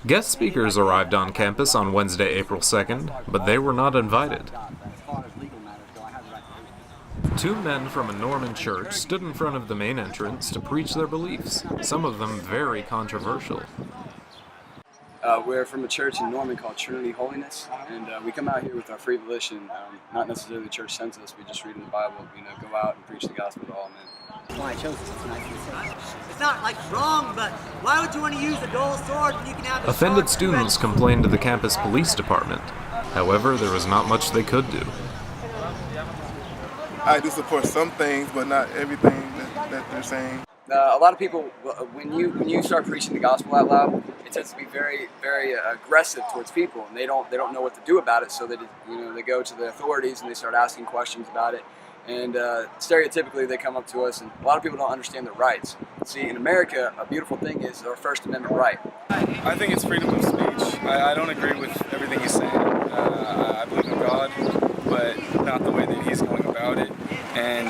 Guest speakers arrived on campus on Wednesday, April 2nd, but they were not invited. Two men from a Norman church stood in front of the main entrance to preach their beliefs, some of them very controversial. We're from a church in Norman called Trinity Holiness, and we come out here with our free volition. Not necessarily the church sends us, we just read in the Bible, go out and preach the gospel to all men. That's why I chose this. It's not like wrong, but why would you want to use a dull sword when you can have a Offended sword students complained to the campus police department. However, there was not much they could do. I do support some things, but not everything that they're saying. A lot of people, when you start preaching the gospel out loud, it tends to be very, very aggressive towards people, and they don't know what to do about it. So they go to the authorities and they start asking questions about it. And stereotypically, they come up to us, and a lot of people don't understand their rights. See, in America, a beautiful thing is our First Amendment right. I think it's freedom of speech. I don't agree with everything he's saying. I believe in God, but not the way that he's going about it. And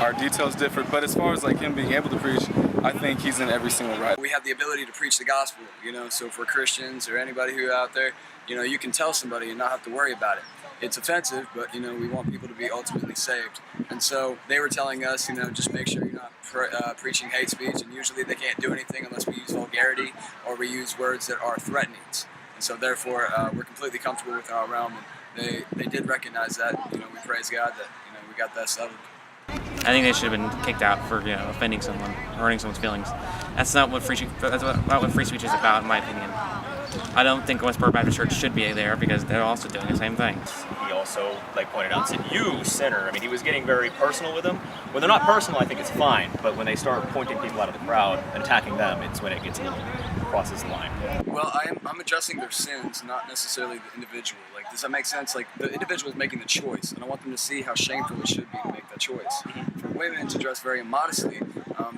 our details differ, but as far as like him being able to preach, I think he's in every single right. We have the ability to preach the gospel, so for Christians or anybody who out there, you can tell somebody and not have to worry about it. It's offensive, but we want people to be ultimately saved. And so they were telling us, just make sure you're not preaching hate speech, and usually they can't do anything unless we use vulgarity or we use words that are threatenings. And so therefore, we're completely comfortable with our realm, and they did recognize that. We praise God that we got that settled. I think they should have been kicked out for offending someone, hurting someone's feelings. That's not what free speech is about, in my opinion. I don't think Westboro Baptist Church should be there because they're also doing the same thing. He also, pointed out and said, "You sinner." I mean, he was getting very personal with them. When they're not personal, I think it's fine. But when they start pointing people out of the crowd and attacking them, it's when it gets a little crosses the line. Well, I'm addressing their sins, not necessarily the individual. Does that make sense? The individual is making the choice, and I want them to see how shameful it should be to make that choice. For women to dress very immodestly,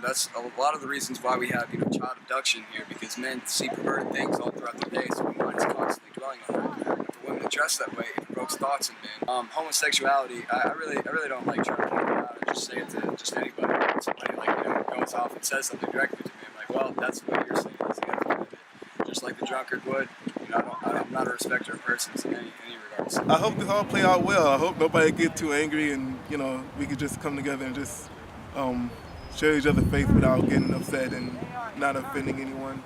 that's a lot of the reasons why we have child abduction here, because men see perverted things all throughout the day, so their mind is constantly dwelling on that. And for women to dress that way, it provokes thoughts in men. Homosexuality, I really don't like trying to point it out and just say it to just anybody. When somebody goes off and says something directly to me, I'm like, well, that's what you're saying. So you have to live it. Just like the drunkard would. I'm not a respecter of persons in any regards. I hope this all play out well. I hope nobody get too angry, and we could just come together and just share each other's faith without getting upset and not offending anyone,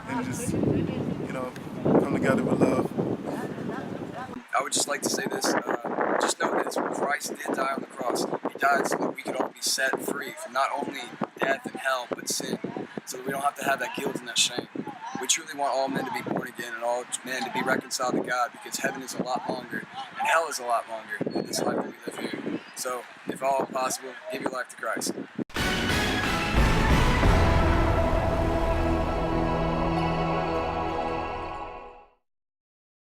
and just come together with love. I would just like to say this. Just know this: Christ did die on the cross. He died so that we could all be set free from not only death and hell, but sin, so that we don't have to have that guilt and that shame. We truly want all men to be born again and all men to be reconciled to God, because heaven is a lot longer and hell is a lot longer than this life that we live here. So, if all possible, give your life to Christ.